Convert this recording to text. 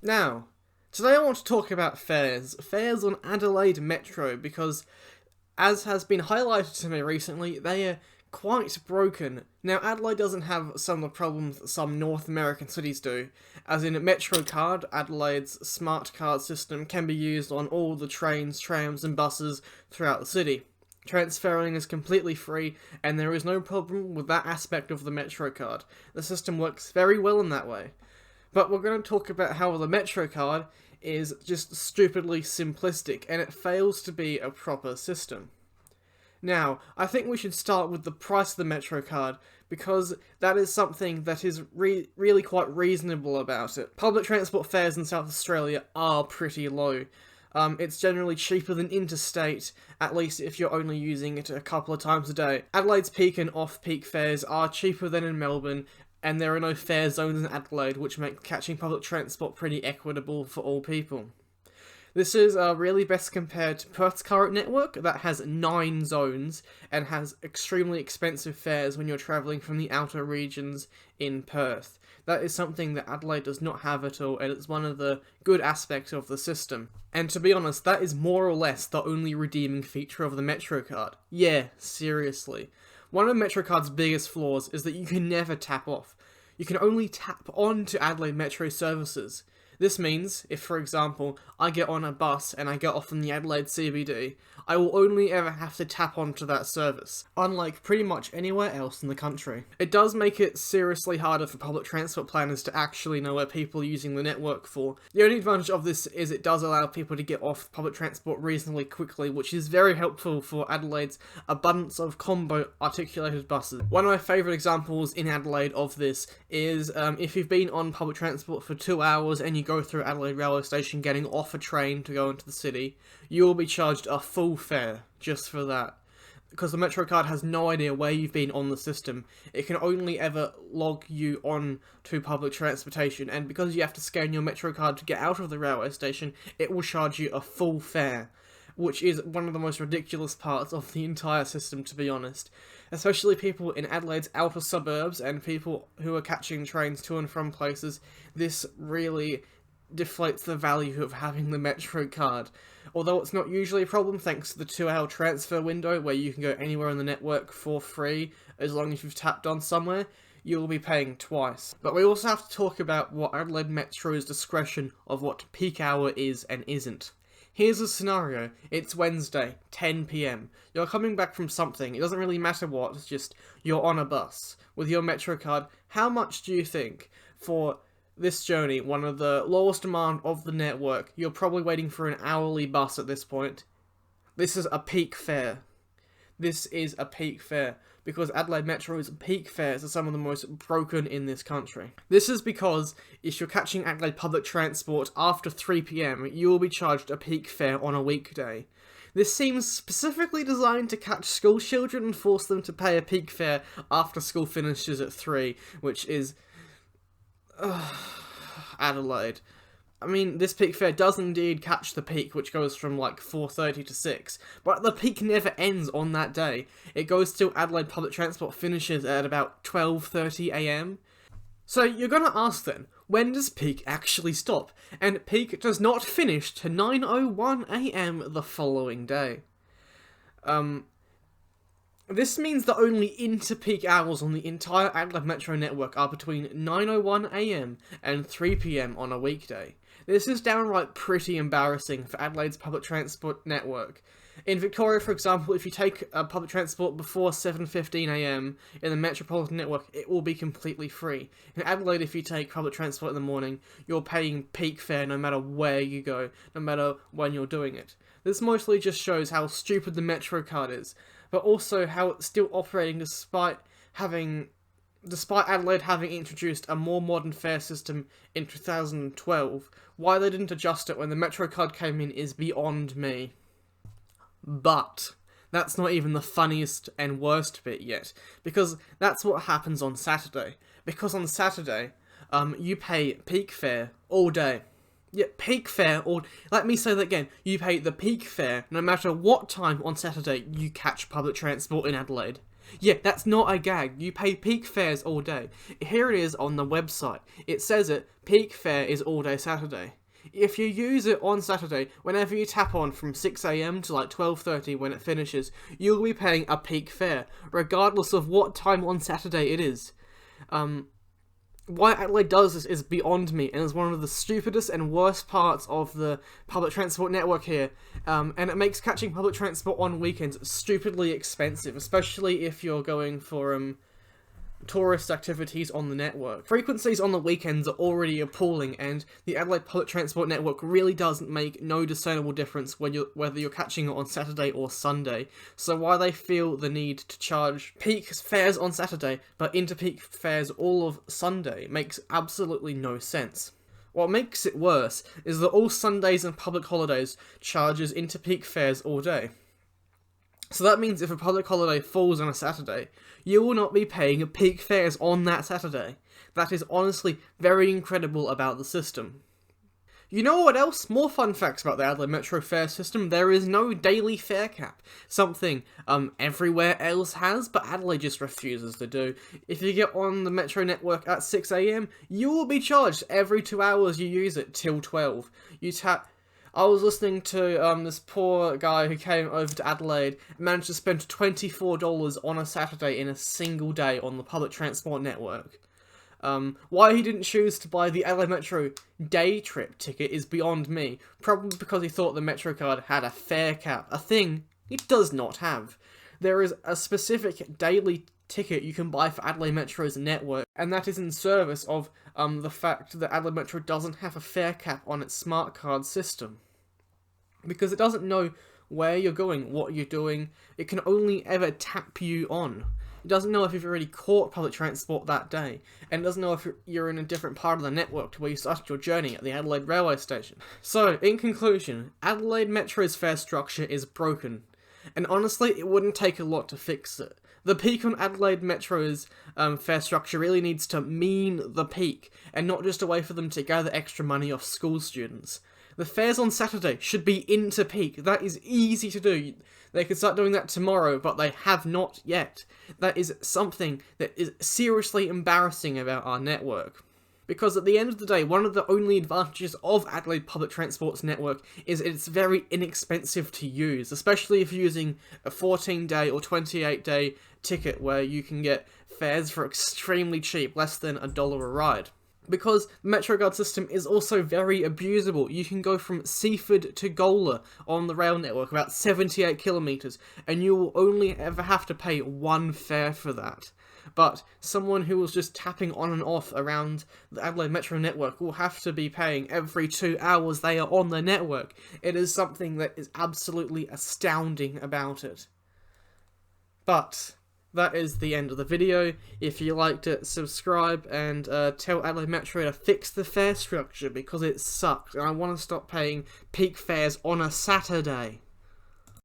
Now, today I want to talk about fares. Fares on Adelaide Metro, because, as has been highlighted to me recently, they are quite broken. Now, Adelaide doesn't have some of the problems that some North American cities do, as in Metro Card, Adelaide's smart card system, can be used on all the trains, trams and buses throughout the city. Transferring is completely free, and there is no problem with that aspect of the Metro Card. The system works very well in that way. But we're going to talk about how the Metro Card is just stupidly simplistic, and it fails to be a proper system. Now, I think we should start with the price of the Metro Card, because that is something that is really quite reasonable about it. Public transport fares in South Australia are pretty low. It's generally cheaper than interstate, at least if you're only using it a couple of times a day. Adelaide's peak and off-peak fares are cheaper than in Melbourne, and there are no fare zones in Adelaide, which make catching public transport pretty equitable for all people. This is really best compared to Perth's current network that has 9 zones and has extremely expensive fares when you're travelling from the outer regions in Perth. That is something that Adelaide does not have at all, and it's one of the good aspects of the system. And to be honest, that is more or less the only redeeming feature of the Metro Card. Yeah, seriously. One of Metro Card's biggest flaws is that you can never tap off. You can only tap on to Adelaide Metro services. This means, if for example, I get on a bus and I get off in the Adelaide CBD, I will only ever have to tap onto that service, unlike pretty much anywhere else in the country. It does make it seriously harder for public transport planners to actually know where people are using the network for. The only advantage of this is it does allow people to get off public transport reasonably quickly, which is very helpful for Adelaide's abundance of combo articulated buses. One of my favourite examples in Adelaide of this is if you've been on public transport for 2 hours and you go through Adelaide railway station getting off a train to go into the city, you will be charged a full fare just for that. Because the Metro Card has no idea where you've been on the system. It can only ever log you on to public transportation, and because you have to scan your Metro Card to get out of the railway station, it will charge you a full fare, which is one of the most ridiculous parts of the entire system, to be honest. Especially people in Adelaide's outer suburbs and people who are catching trains to and from places, this really deflates the value of having the Metro Card. Although it's not usually a problem thanks to the 2-hour transfer window where you can go anywhere on the network for free as long as you've tapped on somewhere, you'll be paying twice. But we also have to talk about what Adelaide Metro's discretion of what peak hour is and isn't. Here's a scenario. It's Wednesday, 10 PM. You're coming back from something. It doesn't really matter what, it's just you're on a bus with your Metro Card. How much do you think for this journey, one of the lowest demand of the network? You're probably waiting for an hourly bus at this point. This is a peak fare. This is a peak fare, because Adelaide Metro's peak fares are some of the most broken in this country. This is because if you're catching Adelaide public transport after 3 PM, you will be charged a peak fare on a weekday. This seems specifically designed to catch school children and force them to pay a peak fare after school finishes at 3, which is Adelaide. I mean, this peak fare does indeed catch the peak, which goes from like 4:30 to 6, but the peak never ends on that day. It goes till Adelaide public transport finishes at about 12:30 AM. So you're gonna ask then, when does peak actually stop? And peak does not finish to 9:01 AM the following day. This means that only inter-peak hours on the entire Adelaide Metro network are between 9:01 AM and 3 PM on a weekday. This is downright pretty embarrassing for Adelaide's public transport network. In Victoria, for example, if you take public transport before 7:15 AM in the Metropolitan Network, it will be completely free. In Adelaide, if you take public transport in the morning, you're paying peak fare no matter where you go, no matter when you're doing it. This mostly just shows how stupid the Metro Card is, but also how it's still operating despite Adelaide having introduced a more modern fare system in 2012. Why they didn't adjust it when the Metro Card came in is beyond me. But that's not even the funniest and worst bit yet, because that's what happens on Saturday. Because on Saturday, you pay peak fare all day. Yeah, peak fare, or let me say that again, you pay the peak fare no matter what time on Saturday you catch public transport in Adelaide. Yeah, that's not a gag. You pay peak fares all day. Here it is on the website. It says it, peak fare is all day Saturday. If you use it on Saturday, whenever you tap on from 6 AM to like 12:30 when it finishes, you'll be paying a peak fare, regardless of what time on Saturday it is. Why Adelaide does this is beyond me, and is one of the stupidest and worst parts of the public transport network here. And it makes catching public transport on weekends stupidly expensive, especially if you're going for tourist activities on the network. Frequencies on the weekends are already appalling, and the Adelaide public transport network really doesn't make no discernible difference whether you're catching it on Saturday or Sunday. So why they feel the need to charge peak fares on Saturday, but inter-peak fares all of Sunday, makes absolutely no sense. What makes it worse is that all Sundays and public holidays charges inter-peak fares all day. So that means if a public holiday falls on a Saturday, you will not be paying peak fares on that Saturday. That is honestly very incredible about the system. You know what else? More fun facts about the Adelaide Metro fare system. There is no daily fare cap. Something everywhere else has, but Adelaide just refuses to do. If you get on the Metro network at 6 AM, you will be charged every 2 hours you use it till 12. I was listening to this poor guy who came over to Adelaide and managed to spend $24 on a Saturday in a single day on the public transport network. Why he didn't choose to buy the Adelaide Metro day trip ticket is beyond me. Probably because he thought the Metro card had a fare cap, a thing it does not have. There is a specific daily ticket you can buy for Adelaide Metro's network, and that is in service of the fact that Adelaide Metro doesn't have a fare cap on its smart card system. Because it doesn't know where you're going, what you're doing, it can only ever tap you on. It doesn't know if you've already caught public transport that day, and it doesn't know if you're in a different part of the network to where you started your journey at the Adelaide railway station. So, in conclusion, Adelaide Metro's fare structure is broken, and honestly, it wouldn't take a lot to fix it. The peak on Adelaide Metro's fare structure really needs to mean the peak, and not just a way for them to gather extra money off school students. The fares on Saturday should be into peak. That is easy to do. They could start doing that tomorrow, but they have not yet. That is something that is seriously embarrassing about our network. Because at the end of the day, one of the only advantages of Adelaide Public Transport's network is it's very inexpensive to use, especially if you're using a 14-day or 28-day ticket where you can get fares for extremely cheap, less than $1 a ride. Because the MetroGuard system is also very abusable. You can go from Seaford to Gola on the rail network, about 78 kilometres, and you will only ever have to pay one fare for that. But someone who was just tapping on and off around the Adelaide Metro network will have to be paying every 2 hours they are on the network. It is something that is absolutely astounding about it. But that is the end of the video. If you liked it, subscribe and tell Adelaide Metro to fix the fare structure because it sucks and I want to stop paying peak fares on a Saturday.